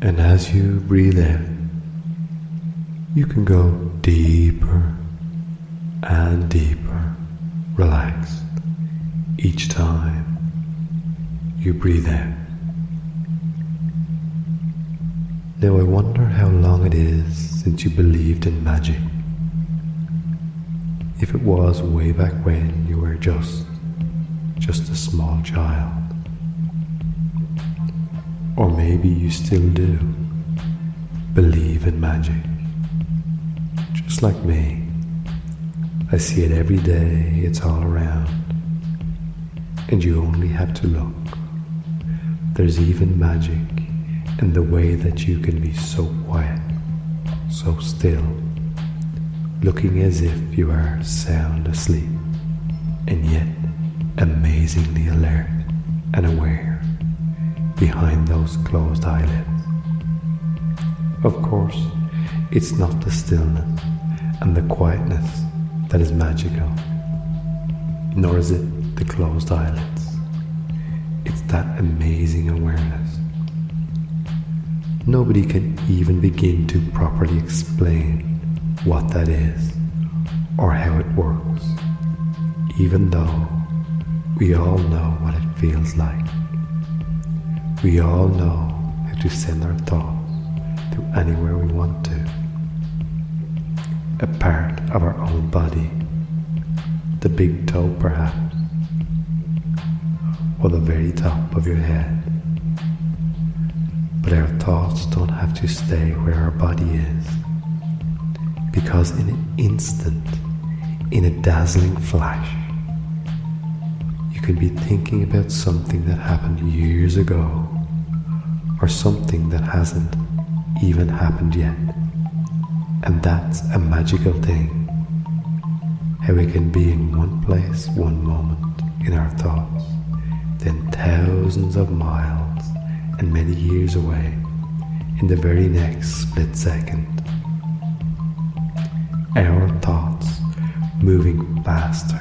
And as you breathe in, you can go deeper and deeper, relaxed, each time you breathe out. Now I wonder how long it is since you believed in magic. If it was way back when you were just a small child. Or maybe you still do believe in magic. Just like me, I see it every day, it's all around. And you only have to look. There's even magic in the way that you can be so quiet, so still, looking as if you are sound asleep, and yet amazingly alert and aware behind those closed eyelids. Of course, it's not the stillness and the quietness that is magical, nor is it the closed eyelids. It's that amazing awareness. Nobody can even begin to properly explain what that is or how it works, even though we all know what it feels like. We all know how to send our thoughts to anywhere we want to. A part of our own body, the big toe perhaps, or the very top of your head. But our thoughts don't have to stay where our body is, because in an instant, in a dazzling flash, you can be thinking about something that happened years ago, or something that hasn't even happened yet. And that's a magical thing, how we can be in one place, one moment in our thoughts, then thousands of miles and many years away in the very next split second. Our thoughts moving faster,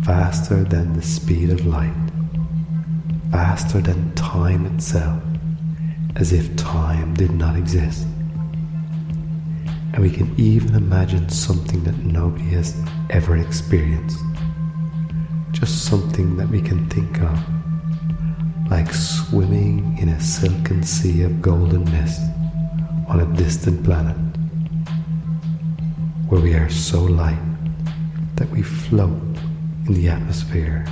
faster than the speed of light, faster than time itself, as if time did not exist. And we can even imagine something that nobody has ever experienced, just something that we can think of, like swimming in a silken sea of golden mist on a distant planet, where we are so light that we float in the atmosphere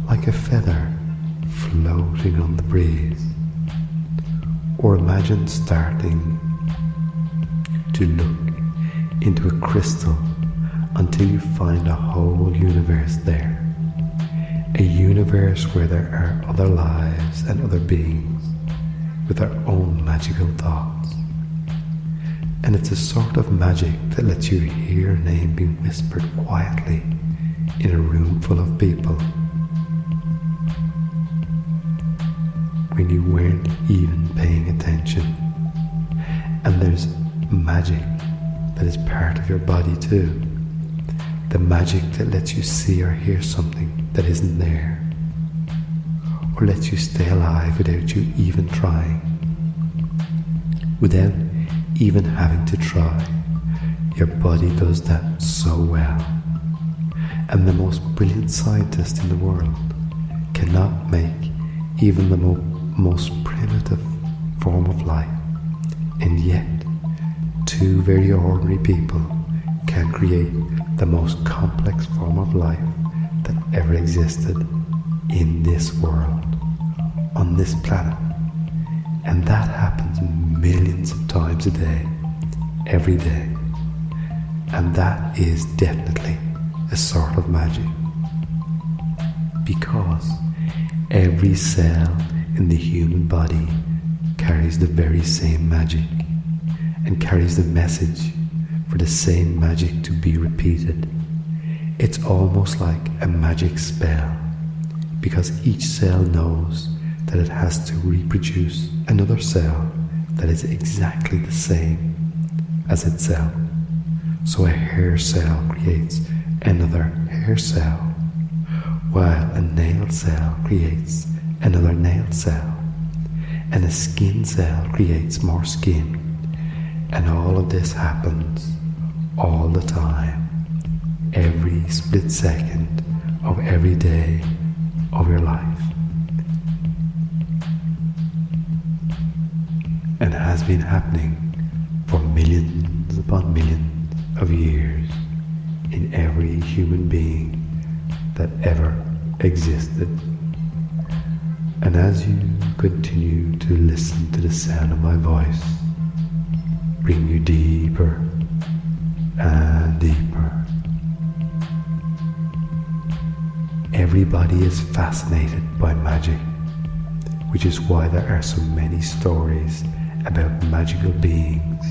like a feather floating on the breeze. Or imagine starting to look into a crystal until you find a whole universe there. A universe where there are other lives and other beings with their own magical thoughts. And it's a sort of magic that lets you hear your name being whispered quietly in a room full of people when you weren't even paying attention. And there's magic that is part of your body too. The magic that lets you see or hear something that isn't there, or lets you stay alive without you even trying. Without even having to try, your body does that so well. And the most brilliant scientist in the world cannot make even the most primitive form of life, and yet two very ordinary people can create the most complex form of life that ever existed in this world, on this planet. And that happens millions of times a day, every day. And that is definitely a sort of magic, because every cell in the human body carries the very same magic and carries the message for the same magic to be repeated. It's almost like a magic spell, because each cell knows that it has to reproduce another cell that is exactly the same as itself. So a hair cell creates another hair cell, while a nail cell creates another nail cell. and a skin cell creates more skin, and all of this happens all the time, every split second of every day of your life, and has been happening for millions upon millions of years in every human being that ever existed. And as you continue to listen to the sound of my voice, bring you deeper and deeper. Everybody is fascinated by magic, which is why there are so many stories about magical beings,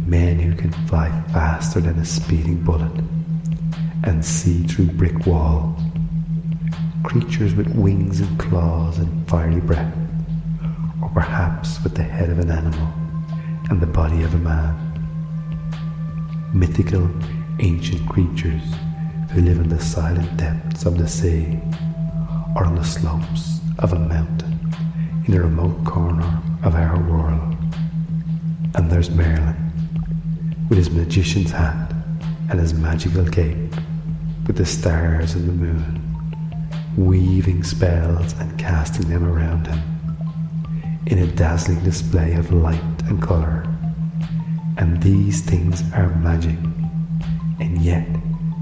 men who can fly faster than a speeding bullet and see through brick walls, creatures with wings and claws and fiery breath, or perhaps with the head of an animal and the body of a man. Mythical ancient creatures who live in the silent depths of the sea or on the slopes of a mountain in a remote corner of our world. And there's Merlin, with his magician's hat and his magical cape, with the stars and the moon, weaving spells and casting them around him in a dazzling display of light and colour. And these things are magic, and yet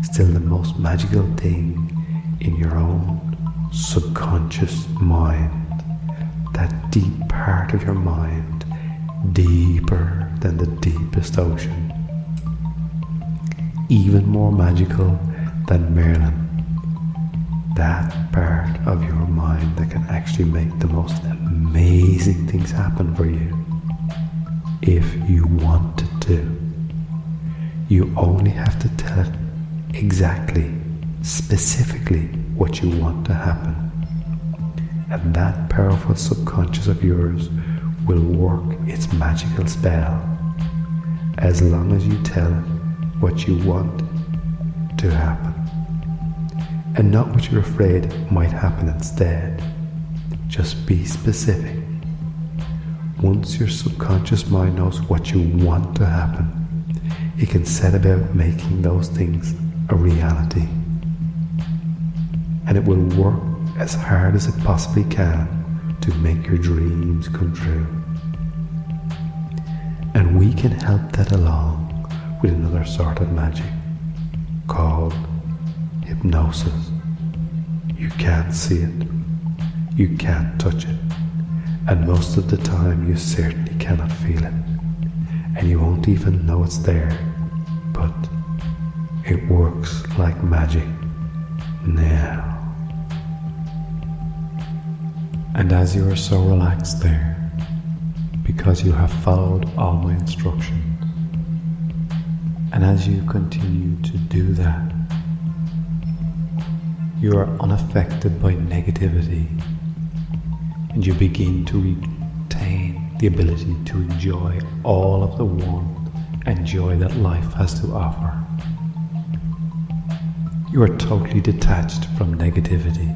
still the most magical thing in your own subconscious mind, that deep part of your mind, deeper than the deepest ocean, even more magical than Merlin, that part of your mind that can actually make the most amazing things happen for you if you wanted to. You only have to tell it exactly, specifically what you want to happen, and that powerful subconscious of yours will work its magical spell as long as you tell it what you want to happen, and not what you're afraid might happen instead. Just be specific. Once your subconscious mind knows what you want to happen, it can set about making those things a reality, and it will work as hard as it possibly can to make your dreams come true. And we can help that along with another sort of magic called hypnosis. You can't see it, you can't touch it, and most of the time you certainly cannot feel it, and you won't even know it's there, but it works like magic now. And as you are so relaxed there, because you have followed all my instructions, and as you continue to do that, you are unaffected by negativity, and you begin to retain the ability to enjoy all of the warmth and joy that life has to offer. You are totally detached from negativity,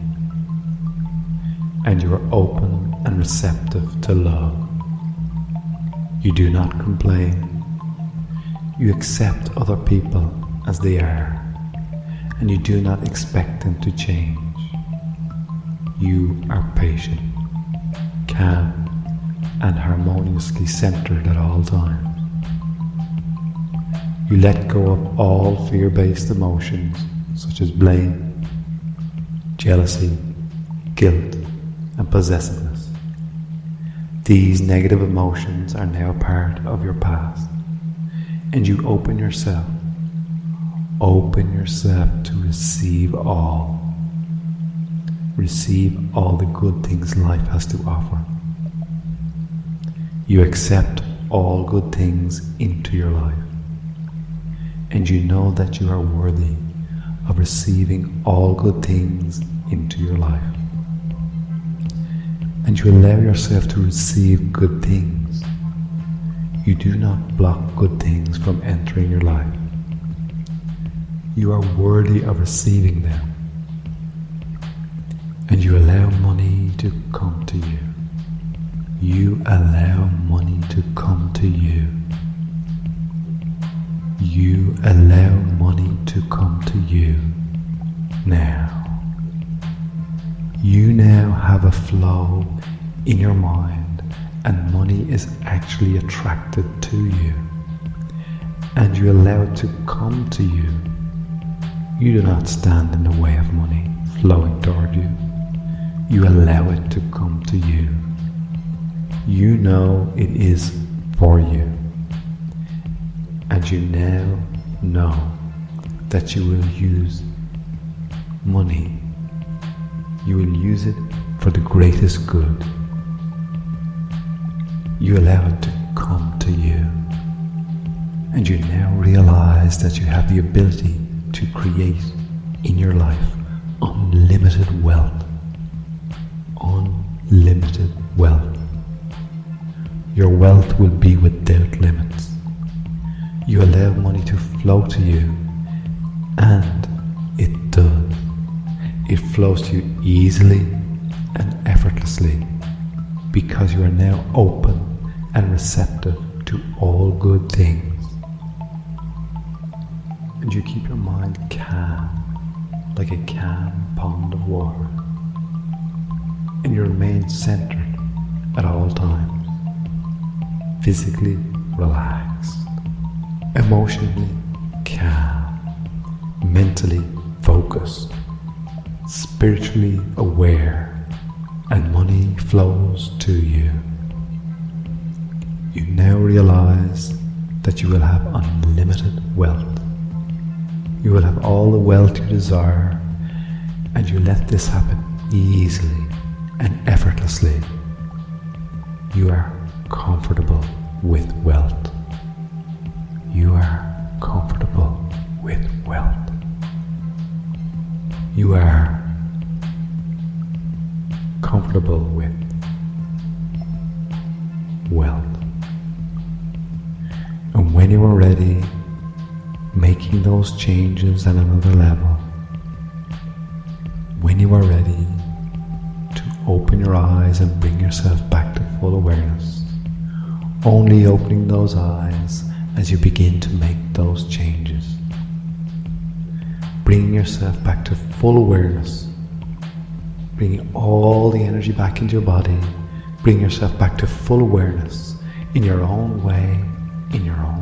and you are open and receptive to love. You do not complain. You accept other people as they are, and you do not expect them to change. You are patient, calm, and harmoniously centered at all times. You let go of all fear-based emotions such as blame, jealousy, guilt, and possessiveness. These negative emotions are now part of your past, and you open yourself to receive all the good things life has to offer. You accept all good things into your life, and you know that you are worthy of receiving all good things into your life. And you allow yourself to receive good things. You do not block good things from entering your life. You are worthy of receiving them. And you allow money to come to you. You allow money to come to you. You allow money to come to you now. You now have a flow in your mind, and money is actually attracted to you, and you allow it to come to you. You do not stand in the way of money flowing toward you. You allow it to come to you. You know it is for you, and you now know that you will use money. You will use it for the greatest good. You allow it to come to you, and you now realize that you have the ability to create in your life unlimited wealth. Unlimited wealth. Your wealth will be without limits. You allow money to flow to you, and it does. It flows to you easily and effortlessly because you are now open and receptive to all good things. And you keep your mind calm, like a calm pond of water. And you remain centered at all times. Physically relaxed, emotionally calm, mentally focused, spiritually aware, and money flows to you. You now realize that you will have unlimited wealth. You will have all the wealth you desire, and you let this happen easily and effortlessly. You are comfortable with wealth. You are comfortable with wealth. You are comfortable with wealth. And when you are ready, making those changes at another level, when you are ready to open your eyes and bring yourself back to full awareness, only opening those eyes as you begin to make those changes, bringing yourself back to full awareness, bringing all the energy back into your body, bring yourself back to full awareness in your own way, in your own